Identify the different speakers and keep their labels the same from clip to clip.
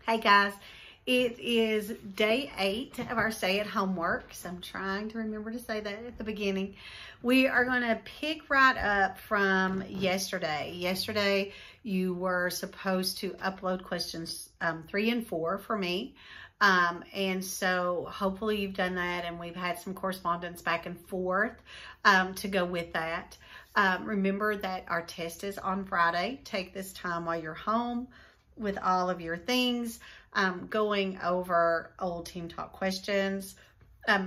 Speaker 1: Hey guys, it is day 8 of our stay-at-home work, so I'm trying to remember to say that at the beginning. We are going to pick right up from yesterday. Yesterday, you were supposed to upload questions 3 and 4 for me, and so hopefully you've done that, and we've had some correspondence back and forth to go with that. Remember that our test is on Friday. Take this time while you're home with all of your things, going over old Team Talk questions,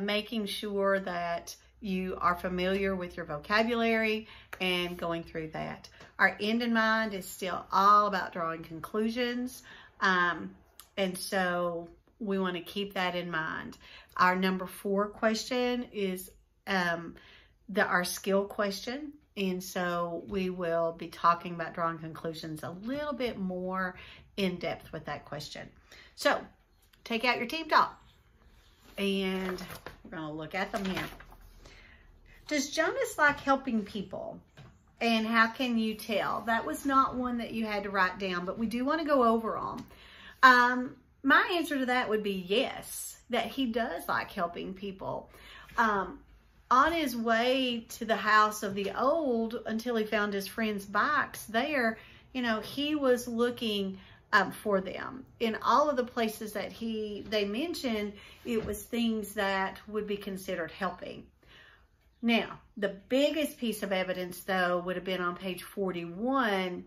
Speaker 1: making sure that you are familiar with your vocabulary and going through that. Our end in mind is still all about drawing conclusions, and so we want to keep that in mind. Our number 4 question is our skill question. And so we will be talking about drawing conclusions a little bit more in depth with that question. So take out your Team Talk and we're going to look at them here. Does Jonas like helping people? And how can you tell? That was not one that you had to write down, but we do want to go over them. My answer to that would be yes, that he does like helping people. On his way to the house of the old, until he found his friend's bikes there, you know, he was looking for them. In all of the places that they mentioned, it was things that would be considered helping. Now, the biggest piece of evidence, though, would have been on page 41,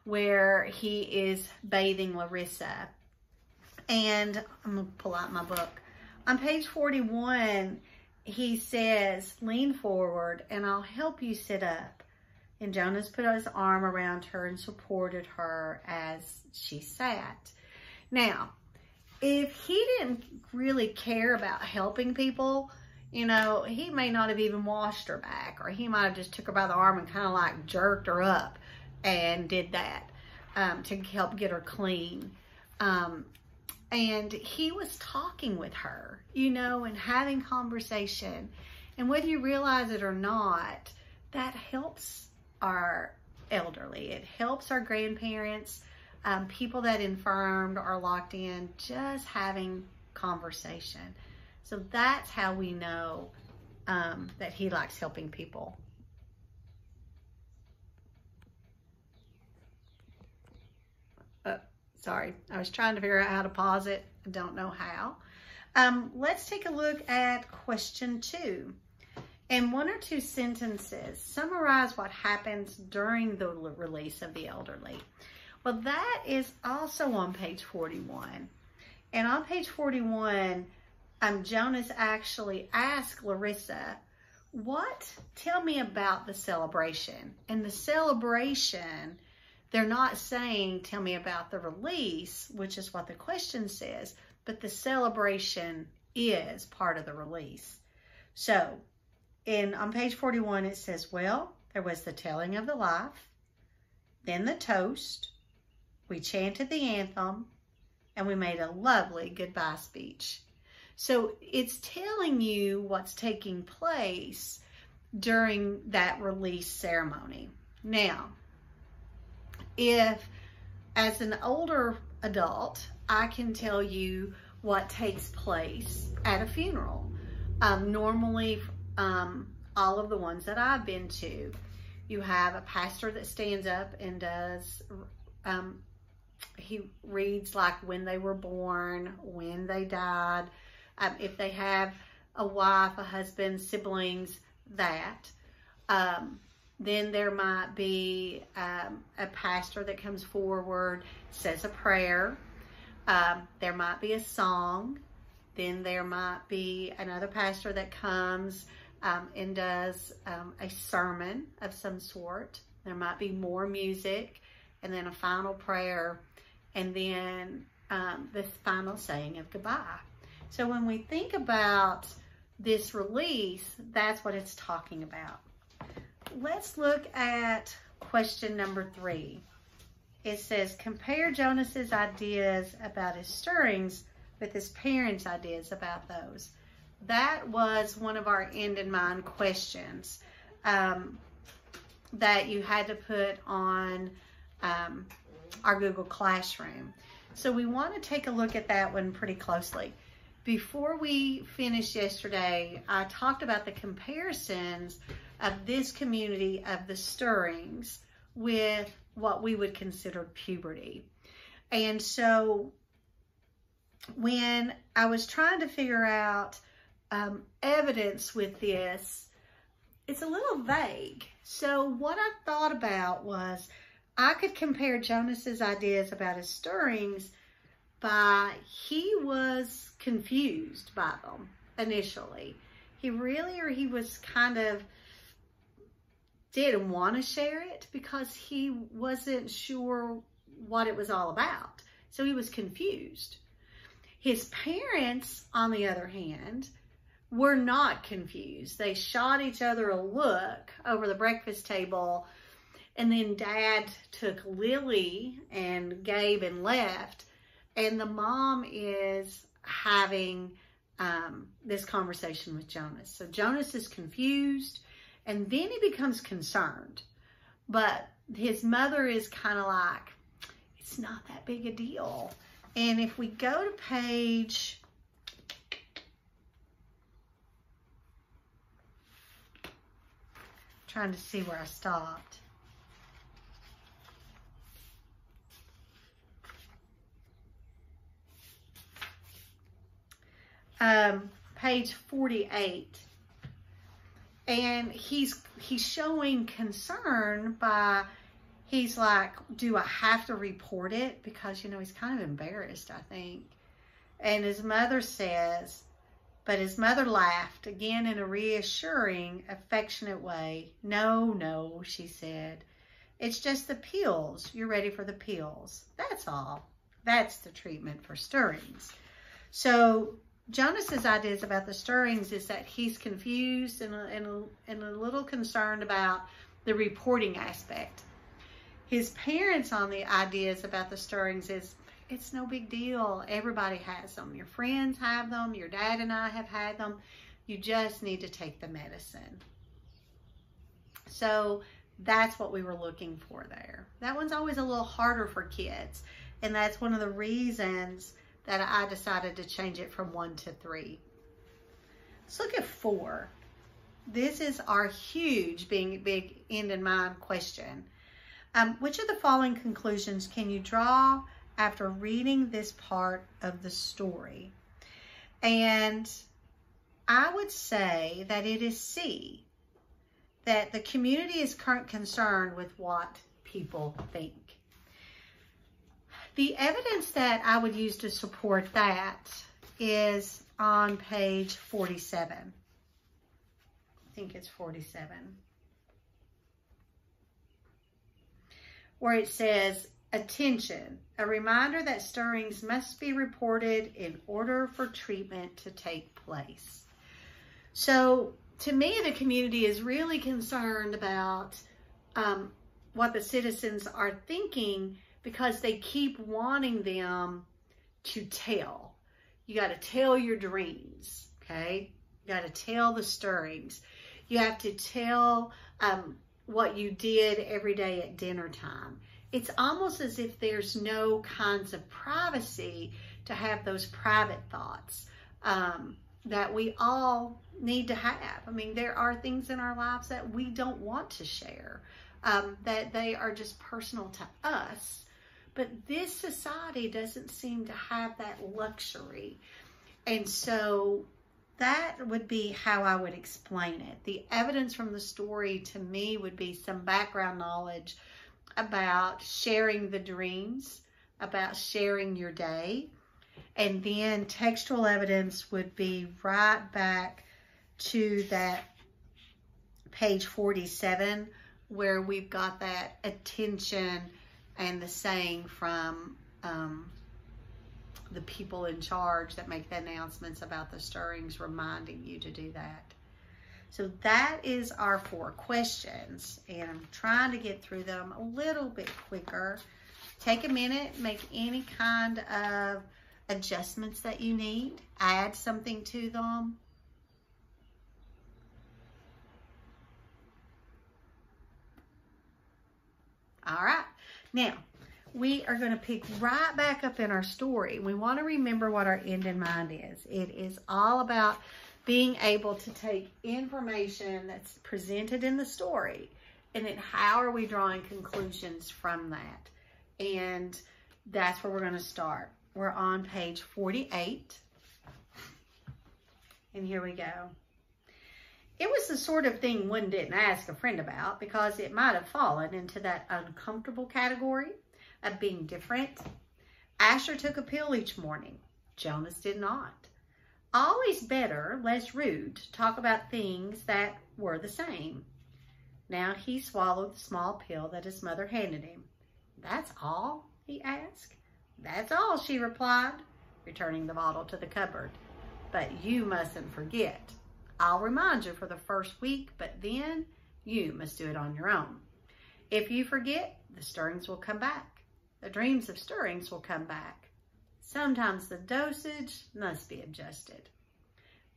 Speaker 1: where he is bathing Larissa. And I'm going to pull out my book. On page 41, he says, lean forward and I'll help you sit up. And Jonas put his arm around her and supported her as she sat. Now, if he didn't really care about helping people, you know, he may not have even washed her back, or he might have just took her by the arm and kind of like jerked her up and did that to help get her clean. And he was talking with her, you know, and having conversation. And whether you realize it or not, that helps our elderly. It helps our grandparents, people that infirmed or locked in, just having conversation. So that's how we know that he likes helping people. Sorry, I was trying to figure out how to pause it. I don't know how. Let's take a look at question 2. In 1 or 2 sentences, summarize what happens during the release of the elderly. Well, that is also on page 41. And on page 41, Jonas actually asked Larissa, tell me about the celebration. And the celebration, they're not saying, tell me about the release, which is what the question says, but the celebration is part of the release. So on page 41, it says, well, there was the telling of the life, then the toast, we chanted the anthem, and we made a lovely goodbye speech. So it's telling you what's taking place during that release ceremony. Now, if as an older adult, I can tell you what takes place at a funeral. Normally, all of the ones that I've been to, you have a pastor that stands up and does, he reads like when they were born, when they died, if they have a wife, a husband, siblings, that. Then there might be a pastor that comes forward, says a prayer. There might be a song. Then there might be another pastor that comes and does a sermon of some sort. There might be more music, and then a final prayer, and then the final saying of goodbye. So when we think about this release, that's what it's talking about. Let's look at question number 3. It says, compare Jonas's ideas about his stirrings with his parents' ideas about those. That was one of our end in mind questions that you had to put on our Google Classroom. So we want to take a look at that one pretty closely. Before we finished yesterday, I talked about the comparisons of this community of the stirrings with what we would consider puberty. And so when I was trying to figure out evidence with this, it's a little vague. So what I thought about was I could compare Jonas's ideas about his stirrings by he was confused by them initially. He was kind of didn't want to share it because he wasn't sure what it was all about. So he was confused. His parents, on the other hand, were not confused. They shot each other a look over the breakfast table, and then Dad took Lily and Gabe and left, and the mom is having this conversation with Jonas. So Jonas is confused, and then he becomes concerned. But his mother is kind of like, it's not that big a deal. And if we go to page... trying to see where I stopped. Page 48. And he's showing concern by, he's like, do I have to report it? Because, you know, he's kind of embarrassed, I think. And his mother says, but his mother laughed, again in a reassuring, affectionate way. No, no, she said. It's just the pills. You're ready for the pills. That's all. That's the treatment for stirrings. So Jonas's ideas about the stirrings is that he's confused and a little concerned about the reporting aspect. His parents on the ideas about the stirrings is, it's no big deal. Everybody has them. Your friends have them. Your dad and I have had them. You just need to take the medicine. So that's what we were looking for there. That one's always a little harder for kids. And that's one of the reasons that I decided to change it from 1 to 3. Let's look at 4. This is our huge big end in mind question. Which of the following conclusions can you draw after reading this part of the story? And I would say that it is C, that the community is concerned with what people think. The evidence that I would use to support that is on page 47. I think it's 47. Where it says, attention, a reminder that stirrings must be reported in order for treatment to take place. So to me, the community is really concerned about what the citizens are thinking, because they keep wanting them to tell. You got to tell your dreams, okay? You got to tell the stirrings. You have to tell what you did every day at dinner time. It's almost as if there's no kinds of privacy to have those private thoughts that we all need to have. I mean, there are things in our lives that we don't want to share, that they are just personal to us. But this society doesn't seem to have that luxury. And so that would be how I would explain it. The evidence from the story to me would be some background knowledge about sharing the dreams, about sharing your day. And then textual evidence would be right back to that page 47, where we've got that attention and the saying from the people in charge that make the announcements about the stirrings, reminding you to do that. So that is our 4 questions, and I'm trying to get through them a little bit quicker. Take a minute, make any kind of adjustments that you need, add something to them. All right. Now, we are going to pick right back up in our story. We want to remember what our end in mind is. It is all about being able to take information that's presented in the story, and then how are we drawing conclusions from that? And that's where we're going to start. We're on page 48. And here we go. It was the sort of thing one didn't ask a friend about because it might have fallen into that uncomfortable category of being different. Asher took a pill each morning. Jonas did not. Always better, less rude, to talk about things that were the same. Now he swallowed the small pill that his mother handed him. That's all? He asked. That's all, she replied, returning the bottle to the cupboard. But you mustn't forget. I'll remind you for the first week, but then you must do it on your own. If you forget, the stirrings will come back. The dreams of stirrings will come back. Sometimes the dosage must be adjusted.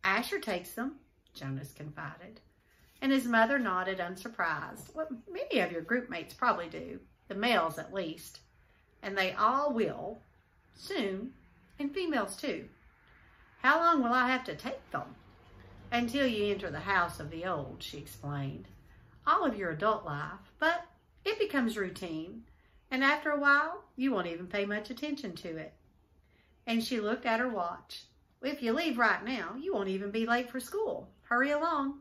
Speaker 1: Asher takes them, Jonas confided, and his mother nodded unsurprised. Well, many of your group mates probably do, the males at least, and they all will, soon, and females too. How long will I have to take them? Until you enter the house of the old, she explained. All of your adult life, but it becomes routine, and after a while, you won't even pay much attention to it. And she looked at her watch. If you leave right now, you won't even be late for school. Hurry along.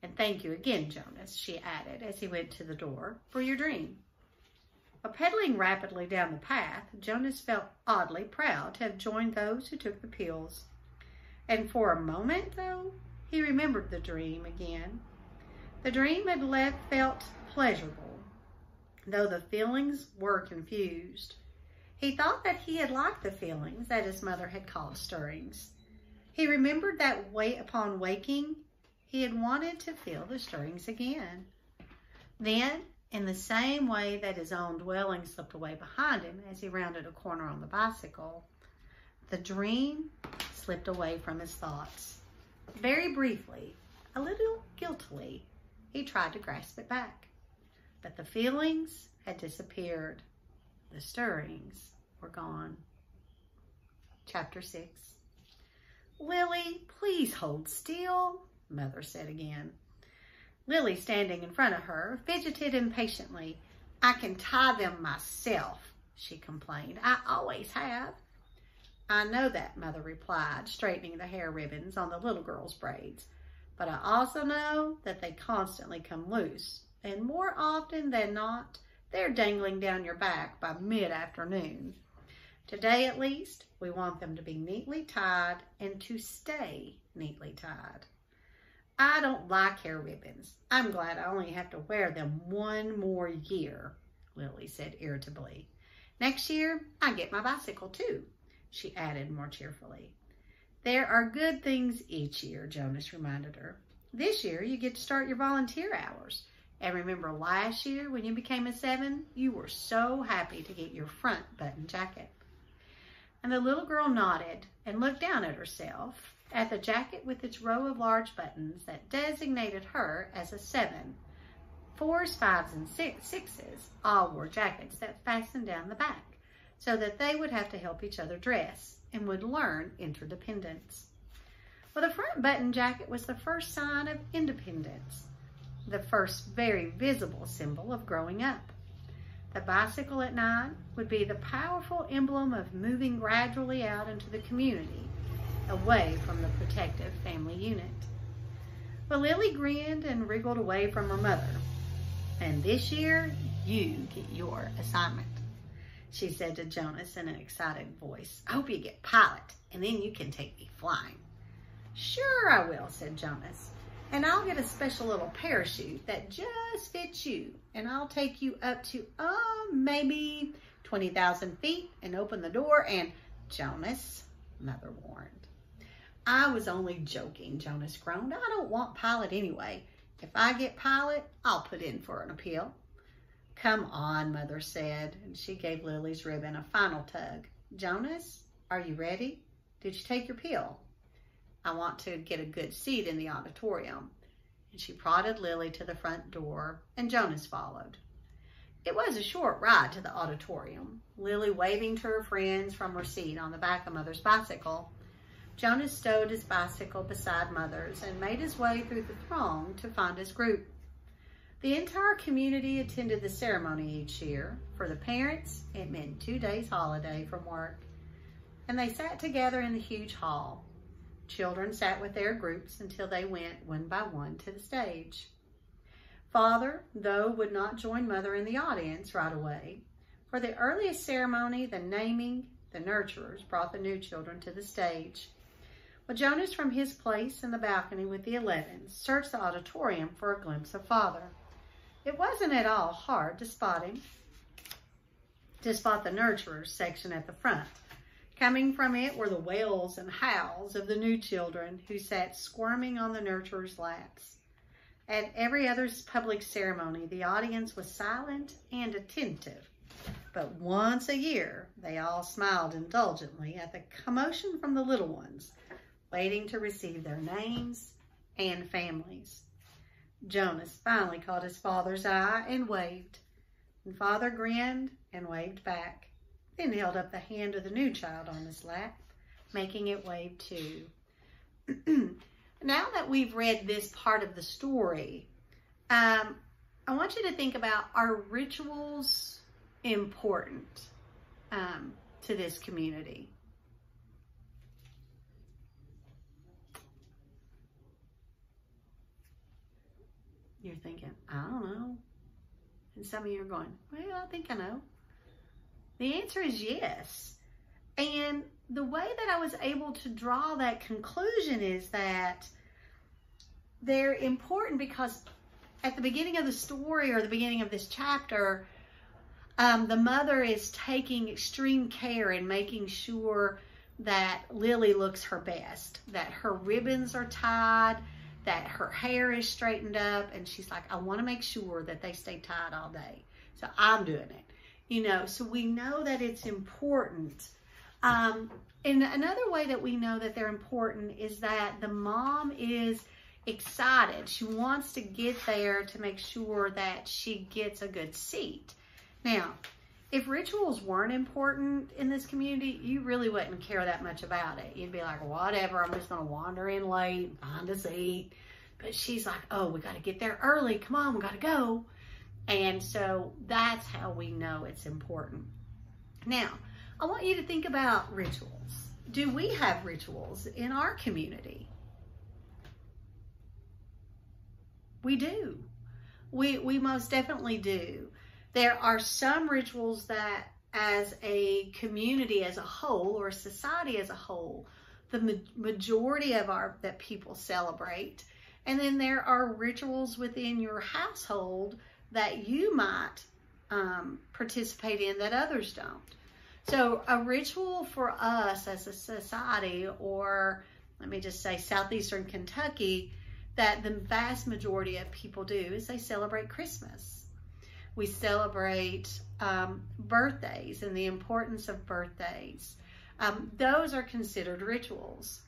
Speaker 1: And thank you again, Jonas, she added as he went to the door, for your dream. Pedaling rapidly down the path, Jonas felt oddly proud to have joined those who took the pills. And for a moment, though, he remembered the dream again. The dream had felt pleasurable, though the feelings were confused. He thought that he had liked the feelings that his mother had called stirrings. He remembered that upon waking, he had wanted to feel the stirrings again. Then, in the same way that his own dwelling slipped away behind him as he rounded a corner on the bicycle, the dream slipped away from his thoughts. Very briefly, a little guiltily, he tried to grasp it back. But the feelings had disappeared. The stirrings were gone. Chapter 6. Lily, please hold still, Mother said again. Lily, standing in front of her, fidgeted impatiently. I can tie them myself, she complained. I always have. I know that, Mother replied, straightening the hair ribbons on the little girl's braids. But I also know that they constantly come loose, and more often than not, they're dangling down your back by mid-afternoon. Today, at least, we want them to be neatly tied and to stay neatly tied. I don't like hair ribbons. I'm glad I only have to wear them one more year, Lily said irritably. Next year, I get my bicycle too, she added more cheerfully. There are good things each year, Jonas reminded her. This year, you get to start your volunteer hours. And remember last year when you became a 7, you were so happy to get your front button jacket. And the little girl nodded and looked down at herself, at the jacket with its row of large buttons that designated her as a 7. 4s, 5s, and 6s all wore jackets that fastened down the back so that they would have to help each other dress and would learn interdependence. Well, the front button jacket was the first sign of independence, the first very visible symbol of growing up. The bicycle at 9 would be the powerful emblem of moving gradually out into the community, away from the protective family unit. Well, Lily grinned and wriggled away from her mother. And this year, you get your assignment, she said to Jonas in an excited voice. I hope you get pilot, and then you can take me flying. Sure I will, said Jonas. And I'll get a special little parachute that just fits you, and I'll take you up to, maybe 20,000 feet and open the door and, Jonas, Mother warned. I was only joking, Jonas groaned. I don't want pilot anyway. If I get pilot, I'll put in for an appeal. Come on, Mother said, and she gave Lily's ribbon a final tug. Jonas, are you ready? Did you take your pill? I want to get a good seat in the auditorium. And she prodded Lily to the front door, and Jonas followed. It was a short ride to the auditorium, Lily waving to her friends from her seat on the back of Mother's bicycle. Jonas stowed his bicycle beside Mother's and made his way through the throng to find his group. The entire community attended the ceremony each year. For the parents, it meant 2 days holiday from work. And they sat together in the huge hall. Children sat with their groups until they went one by one to the stage. Father, though, would not join Mother in the audience right away. For the earliest ceremony, the naming, the nurturers brought the new children to the stage. Well, Jonas, from his place in the balcony with the 11, searched the auditorium for a glimpse of Father. It wasn't at all hard to spot him, to spot the nurturers section at the front. Coming from it were the wails and howls of the new children who sat squirming on the nurturers' laps. At every other public ceremony, the audience was silent and attentive. But once a year, they all smiled indulgently at the commotion from the little ones, waiting to receive their names and families. Jonas finally caught his father's eye and waved. And Father grinned and waved back, then held up the hand of the new child on his lap, making it wave too. Now that we've read this part of the story, I want you to think about, are rituals important to this community? You're thinking, I don't know. And some of you are going, well, I think I know. The answer is yes. And the way that I was able to draw that conclusion is that they're important because at the beginning of the story, or the beginning of this chapter, the mother is taking extreme care in making sure that Lily looks her best, that her ribbons are tied, that her hair is straightened up, and she's like, I want to make sure that they stay tied all day. So I'm doing it. You know, so we know that it's important. And another way that we know that they're important is that the mom is excited. She wants to get there to make sure that she gets a good seat. Now, if rituals weren't important in this community, you really wouldn't care that much about it. You'd be like, whatever, I'm just going to wander in late and find a seat. But she's like, oh, we got to get there early. Come on, we got to go. And so that's how we know it's important. Now, I want you to think about rituals. Do we have rituals in our community? We do. We most definitely do. There are some rituals that as a community as a whole, or society as a whole, the majority of that people celebrate. And then there are rituals within your household that you might participate in that others don't. So a ritual for us as a society, or let me just say southeastern Kentucky, that the vast majority of people do is they celebrate Christmas. We celebrate birthdays and the importance of birthdays. Those are considered rituals.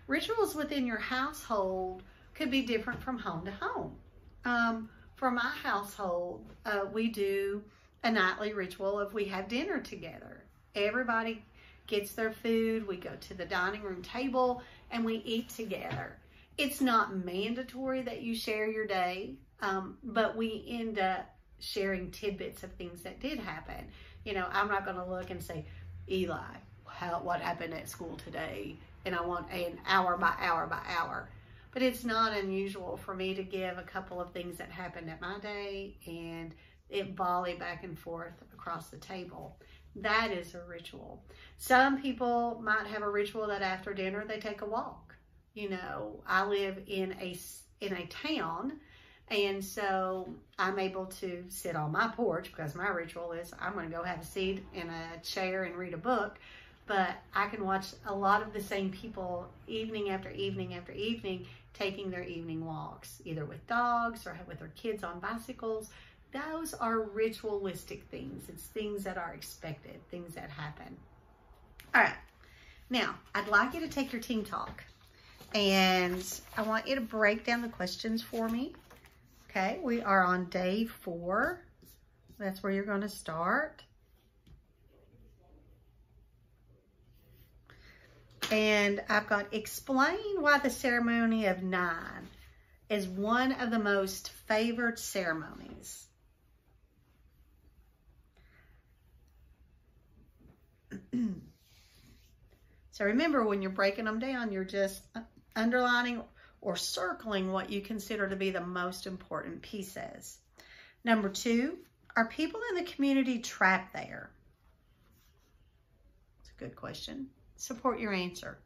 Speaker 1: Rituals within your household could be different from home to home. For my household, we do a nightly ritual of we have dinner together. Everybody gets their food. We go to the dining room table and we eat together. It's not mandatory that you share your day, but we end up sharing tidbits of things that did happen. You know, I'm not going to look and say, Eli, what happened at school today? And I want an hour by hour by hour. But it's not unusual for me to give a couple of things that happened at my day and it volley back and forth across the table. That is a ritual. Some people might have a ritual that after dinner they take a walk. You know, I live in a town, and so I'm able to sit on my porch because my ritual is I'm going to go have a seat in a chair and read a book. But I can watch a lot of the same people evening after evening after evening taking their evening walks, either with dogs or with their kids on bicycles. Those are ritualistic things. It's things that are expected, things that happen. All right. Now, I'd like you to take your team talk, and I want you to break down the questions for me. Okay, we are on day 4 That's where you're going to start. And I've got explain why the ceremony of 9 is one of the most favored ceremonies. So remember, when you're breaking them down, you're just underlining or circling what you consider to be the most important pieces. Number 2, are people in the community trapped there? It's a good question. Support your answer.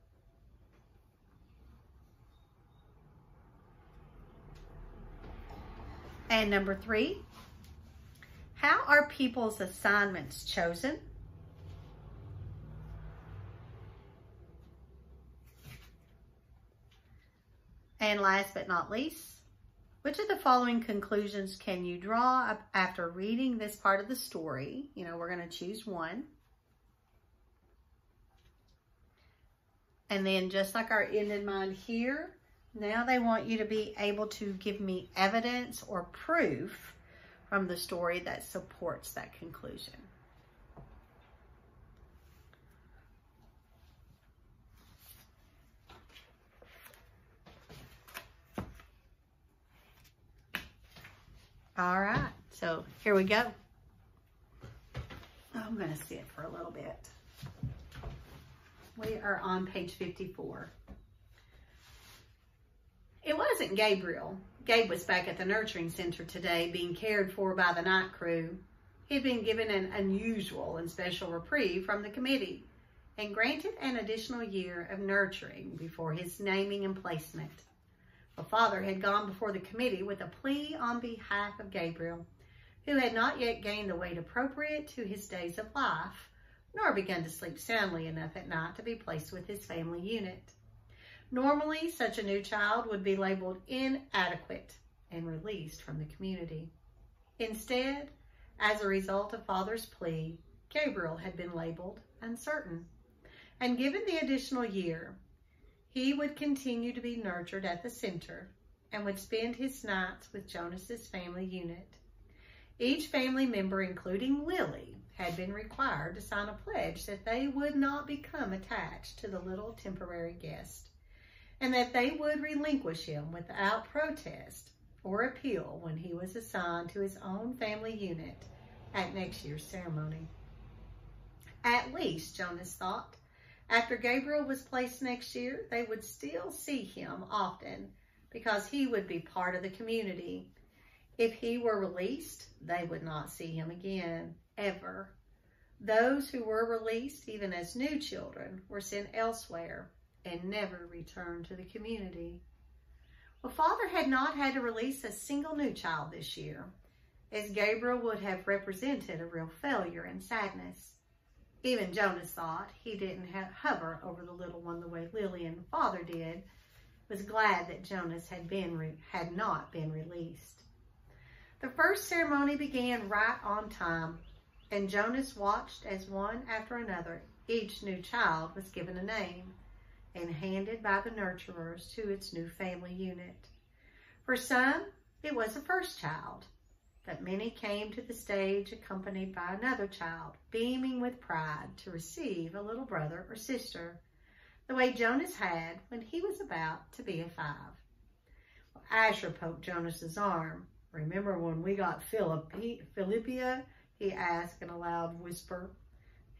Speaker 1: And number 3, how are people's assignments chosen? And last but not least, which of the following conclusions can you draw after reading this part of the story? You know, we're going to choose one. And then just like our end in mind here, now they want you to be able to give me evidence or proof from the story that supports that conclusion. All right, so here we go. I'm going to sit for a little bit. We are on page 54. It wasn't Gabriel. Gabe was back at the nurturing center today being cared for by the night crew. He'd been given an unusual and special reprieve from the committee and granted an additional year of nurturing before his naming and placement. The father had gone before the committee with a plea on behalf of Gabriel, who had not yet gained the weight appropriate to his days of life, nor begun to sleep soundly enough at night to be placed with his family unit. Normally, such a new child would be labeled inadequate and released from the community. Instead, as a result of father's plea, Gabriel had been labeled uncertain, and given the additional year, he would continue to be nurtured at the center and would spend his nights with Jonas's family unit. Each family member, including Lily, had been required to sign a pledge that they would not become attached to the little temporary guest, and that they would relinquish him without protest or appeal when he was assigned to his own family unit at next year's ceremony. At least, Jonas thought, after Gabriel was placed next year, they would still see him often because he would be part of the community. If he were released, they would not see him again, ever. Those who were released, even as new children, were sent elsewhere and never returned to the community. Well, Father had not had to release a single new child this year, as Gabriel would have represented a real failure and sadness. Even Jonas thought he didn't hover over the little one the way Lily and Father did, was glad that Jonas had not been released. The first ceremony began right on time, and Jonas watched as one after another each new child was given a name and handed by the nurturers to its new family unit. For some, it was the first child, but many came to the stage accompanied by another child, beaming with pride to receive a little brother or sister, the way Jonas had when he was about to be a 5. Well, Asher poked Jonas's arm. "Remember when we got Philippia?" he asked in a loud whisper.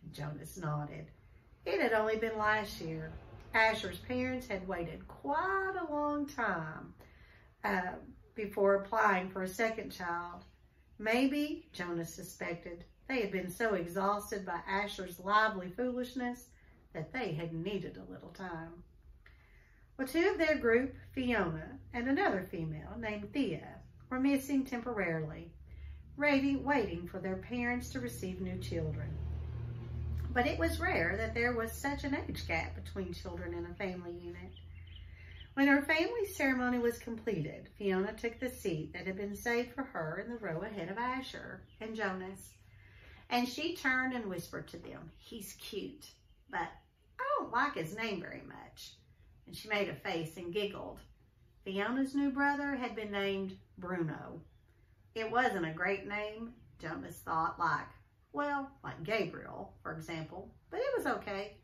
Speaker 1: And Jonas nodded. It had only been last year. Asher's parents had waited quite a long time before applying for a second child. Maybe, Jonas suspected, they had been so exhausted by Asher's lively foolishness that they had needed a little time. Well, 2 of their group, Fiona and another female named Thea, were missing temporarily, waiting for their parents to receive new children. But it was rare that there was such an age gap between children in a family unit. When her family ceremony was completed, Fiona took the seat that had been saved for her in the row ahead of Asher and Jonas. And she turned and whispered to them, "He's cute, but I don't like his name very much." And she made a face and giggled. Fiona's new brother had been named Bruno. It wasn't a great name. Jonas thought, like Gabriel, for example, but it was okay.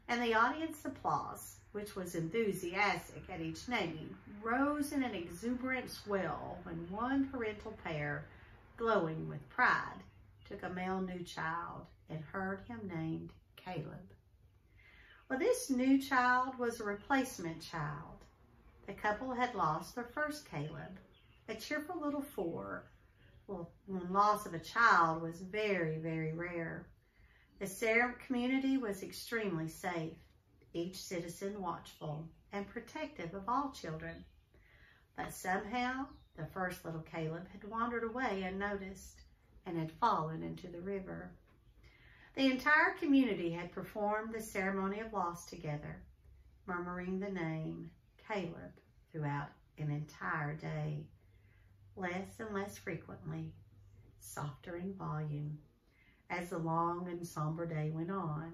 Speaker 1: And the audience applause, which was enthusiastic at each naming, rose in an exuberant swell when one parental pair, glowing with pride, took a male new child and heard him named Caleb. Well, this new child was a replacement child. The couple had lost their first Caleb, a cheerful little 4. Well, when loss of a child was very, very rare. The Sarah community was extremely safe, each citizen watchful and protective of all children. But somehow, the first little Caleb had wandered away unnoticed and had fallen into the river. The entire community had performed the ceremony of loss together, murmuring the name Caleb throughout an entire day, less and less frequently, softer in volume, as the long and somber day went on,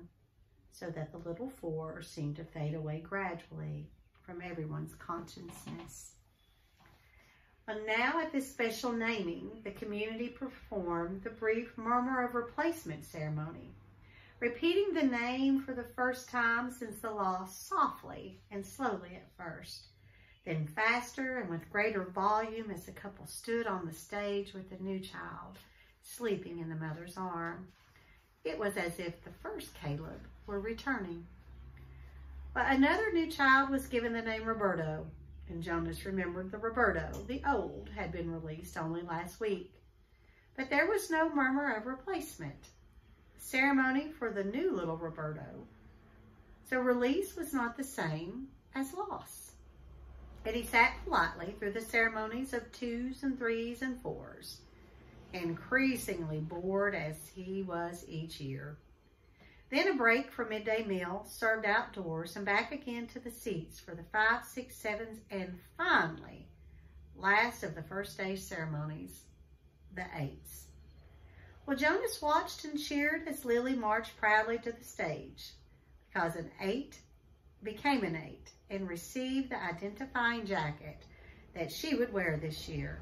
Speaker 1: so that the little 4 seemed to fade away gradually from everyone's consciousness. And now at this special naming, the community performed the brief murmur of replacement ceremony, repeating the name for the first time since the loss softly and slowly at first, then faster and with greater volume as the couple stood on the stage with the new child sleeping in the mother's arm. It was as if the first Caleb were returning. But another new child was given the name Roberto, and Jonas remembered the Roberto, the old, had been released only last week. But there was no murmur of replacement. Ceremony for the new little Roberto. So release was not the same as loss. And he sat politely through the ceremonies of 2s and 3s and 4s, increasingly bored as he was each year. Then a break for midday meal, served outdoors, and back again to the seats for the 5s, 6s, 7s, and finally, last of the first day's ceremonies, the 8s. Well, Jonas watched and cheered as Lily marched proudly to the stage, because an 8 became an 8 and received the identifying jacket that she would wear this year.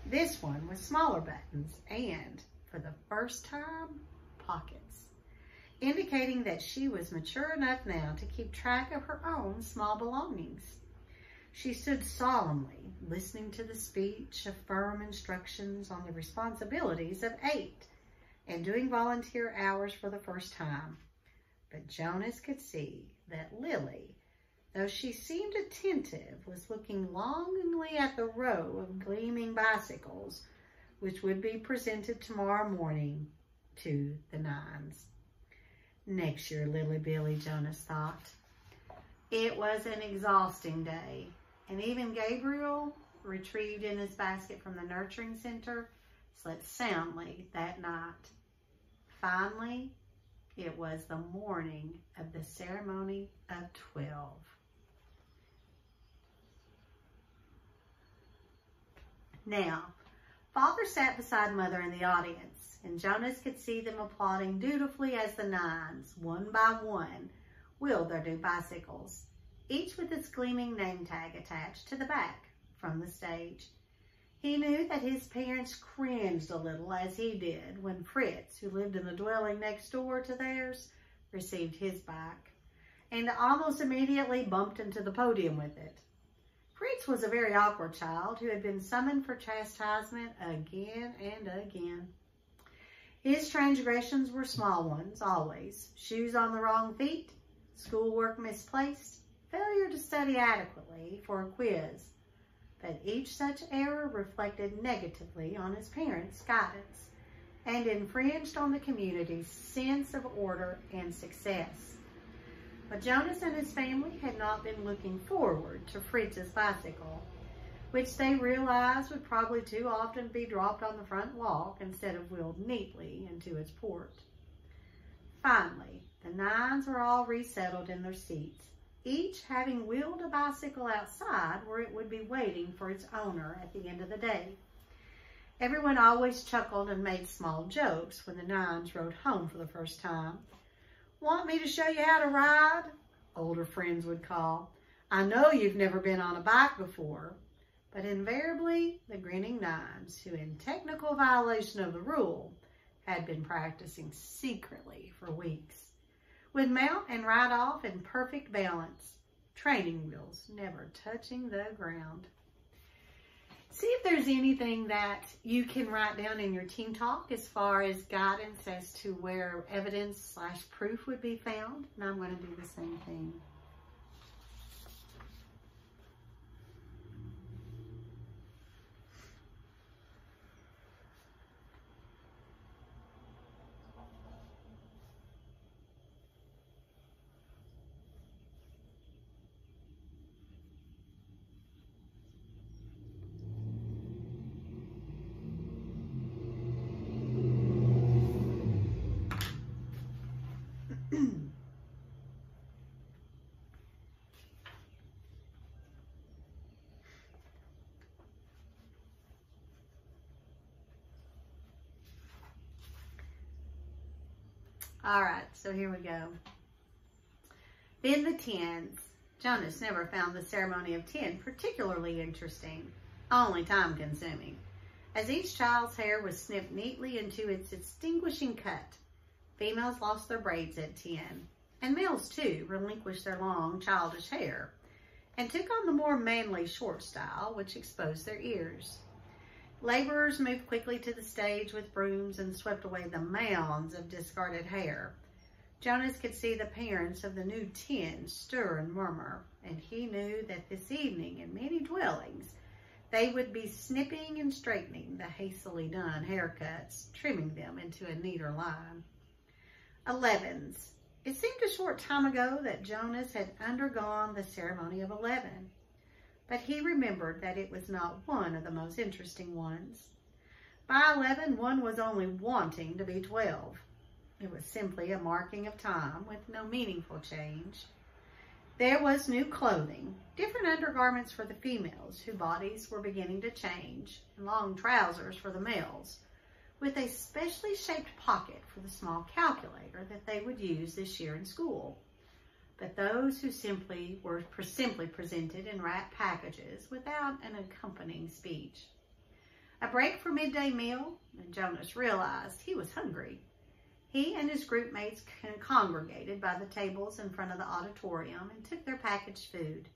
Speaker 1: This one with smaller buttons and, for the first time, pockets, indicating that she was mature enough now to keep track of her own small belongings. She stood solemnly, listening to the speech of firm instructions on the responsibilities of 8 and doing volunteer hours for the first time. But Jonas could see that Lily, though she seemed attentive, was looking longingly at the row of gleaming bicycles, which would be presented tomorrow morning to the 9s. Next year, Lily Billy, Jonas thought. It was an exhausting day, and even Gabriel, retrieved in his basket from the nurturing center, slept soundly that night. Finally, it was the morning of the ceremony of 12. Now, Father sat beside Mother in the audience, and Jonas could see them applauding dutifully as the 9s, one by one, wheeled their new bicycles, each with its gleaming name tag attached to the back from the stage. He knew that his parents cringed a little as he did when Fritz, who lived in the dwelling next door to theirs, received his bike, and almost immediately bumped into the podium with it. Fritz was a very awkward child who had been summoned for chastisement again and again. His transgressions were small ones, always. Shoes on the wrong feet, schoolwork misplaced, failure to study adequately for a quiz. But each such error reflected negatively on his parents' guidance and infringed on the community's sense of order and success. But Jonas and his family had not been looking forward to Fritz's bicycle, which they realized would probably too often be dropped on the front walk instead of wheeled neatly into its port. Finally, the 9s were all resettled in their seats, each having wheeled a bicycle outside where it would be waiting for its owner at the end of the day. Everyone always chuckled and made small jokes when the 9s rode home for the first time. "Want me to show you how to ride?" older friends would call. "I know you've never been on a bike before." but invariably the grinning nines, who in technical violation of the rule had been practicing secretly for weeks, would mount and ride off in perfect balance, training wheels never touching the ground. See if there's anything that you can write down in your team talk as far as guidance as to where evidence/proof would be found. And I'm going to do the same thing. All right, so here we go. In the 10s, Jonas never found the ceremony of 10 particularly interesting, only time-consuming, as each child's hair was snipped neatly into its distinguishing cut. Females lost their braids at 10, and males, too, relinquished their long, childish hair and took on the more manly short style, which exposed their ears. Laborers moved quickly to the stage with brooms and swept away the mounds of discarded hair. Jonas could see the parents of the new 10 stir and murmur, and he knew that this evening in many dwellings they would be snipping and straightening the hastily done haircuts, trimming them into a neater line. 11s. It seemed a short time ago that Jonas had undergone the ceremony of 11. But he remembered that it was not one of the most interesting ones. By 11, one was only wanting to be 12. It was simply a marking of time with no meaningful change. There was new clothing, different undergarments for the females, whose bodies were beginning to change, and long trousers for the males, with a specially shaped pocket for the small calculator that they would use this year in school. But those who were simply presented in wrapped packages without an accompanying speech. A break for midday meal, and Jonas realized he was hungry. He and his group mates congregated by the tables in front of the auditorium and took their packaged food.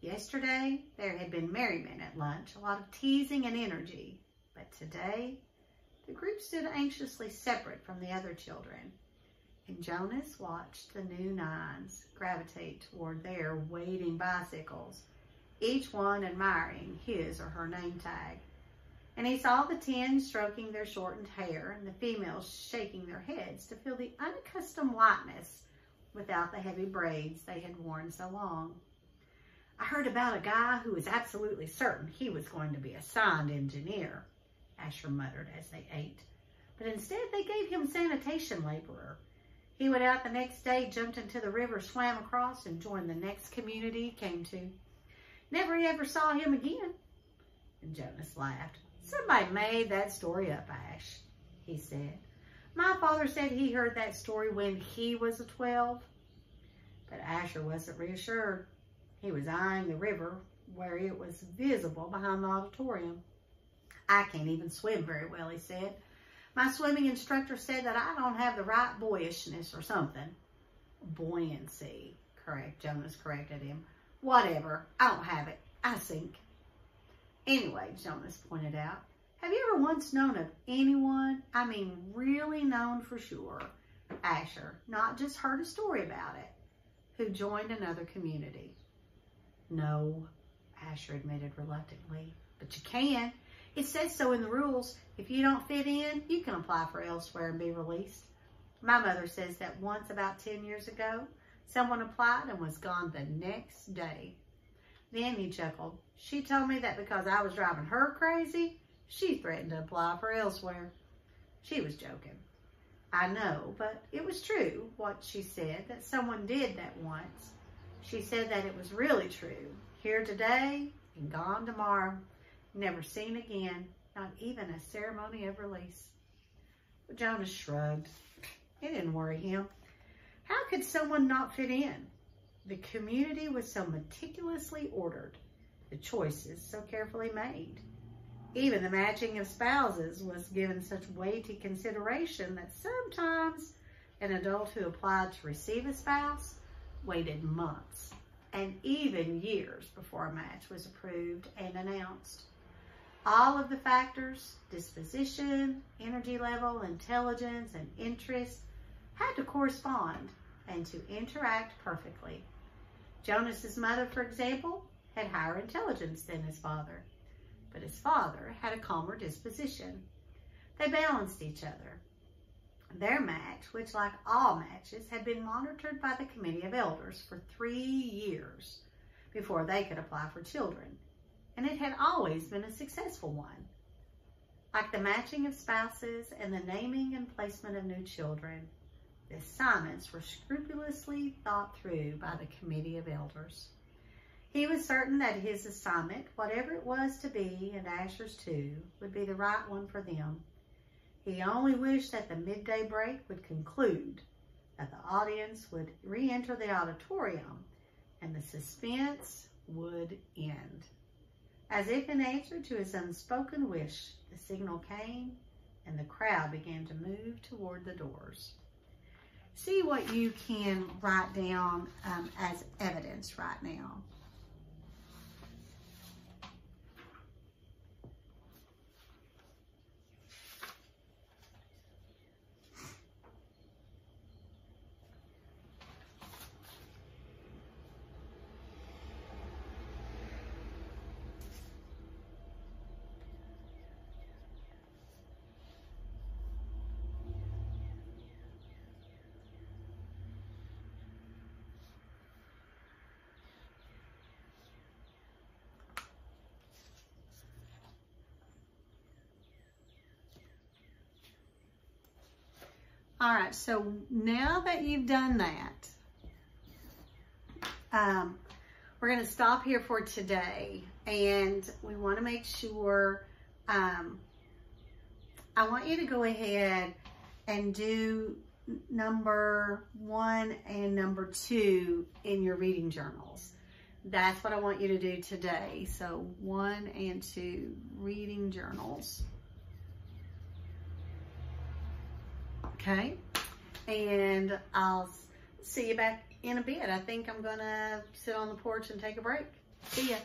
Speaker 1: Yesterday, there had been merriment at lunch, a lot of teasing and energy. But today, the group stood anxiously separate from the other children. And Jonas watched the new nines gravitate toward their waiting bicycles, each one admiring his or her name tag. And he saw the 10 stroking their shortened hair and the females shaking their heads to feel the unaccustomed lightness without the heavy braids they had worn so long. I heard about a guy who was absolutely certain he was going to be a signed engineer, Asher muttered as they ate. But instead they gave him sanitation laborer. He went out the next day, jumped into the river, swam across, and joined the next community he came to. Never ever saw him again. And Jonas laughed. Somebody made that story up, Ash, he said. My father said he heard that story when he was a 12. But Asher wasn't reassured. He was eyeing the river where it was visible behind the auditorium. I can't even swim very well, he said. My swimming instructor said that I don't have the right boyishness or something. Buoyancy, Jonas corrected him. Whatever, I don't have it. I sink. Anyway, Jonas pointed out, have you ever once known of anyone, I mean really known for sure, Asher, not just heard a story about it, who joined another community? No, Asher admitted reluctantly, but you can. It says so in the rules. If you don't fit in, you can apply for elsewhere and be released. My mother says that once about 10 years ago, someone applied and was gone the next day. Then he chuckled. She told me that because I was driving her crazy, she threatened to apply for elsewhere. She was joking. I know, but it was true what she said, that someone did that once. She said that it was really true. Here today and gone tomorrow. Never seen again, not even a ceremony of release. But Jonas shrugged. It didn't worry him. How could someone not fit in? The community was so meticulously ordered. the choices so carefully made. Even the matching of spouses was given such weighty consideration that sometimes an adult who applied to receive a spouse waited months and even years before a match was approved and announced. All of the factors, disposition, energy level, intelligence, and interest, had to correspond and to interact perfectly. Jonas's mother, for example, had higher intelligence than his father, but his father had a calmer disposition. They balanced each other. Their match, which like all matches, had been monitored by the committee of elders for 3 years before they could apply for children, and it had always been a successful one. Like the matching of spouses and the naming and placement of new children, the assignments were scrupulously thought through by the committee of elders. He was certain that his assignment, whatever it was to be, and Asher's too, would be the right one for them. He only wished that the midday break would conclude, that the audience would re-enter the auditorium, and the suspense would end. As if in answer to his unspoken wish, the signal came, and the crowd began to move toward the doors. See what you can write down as evidence right now. All right, so now that you've done that, we're going to stop here for today, and we want to make sure, I want you to go ahead and do number 1 and number 2 in your reading journals. That's what I want you to do today. So 1 and 2 reading journals. Okay, and I'll see you back in a bit. I think I'm gonna sit on the porch and take a break. See ya.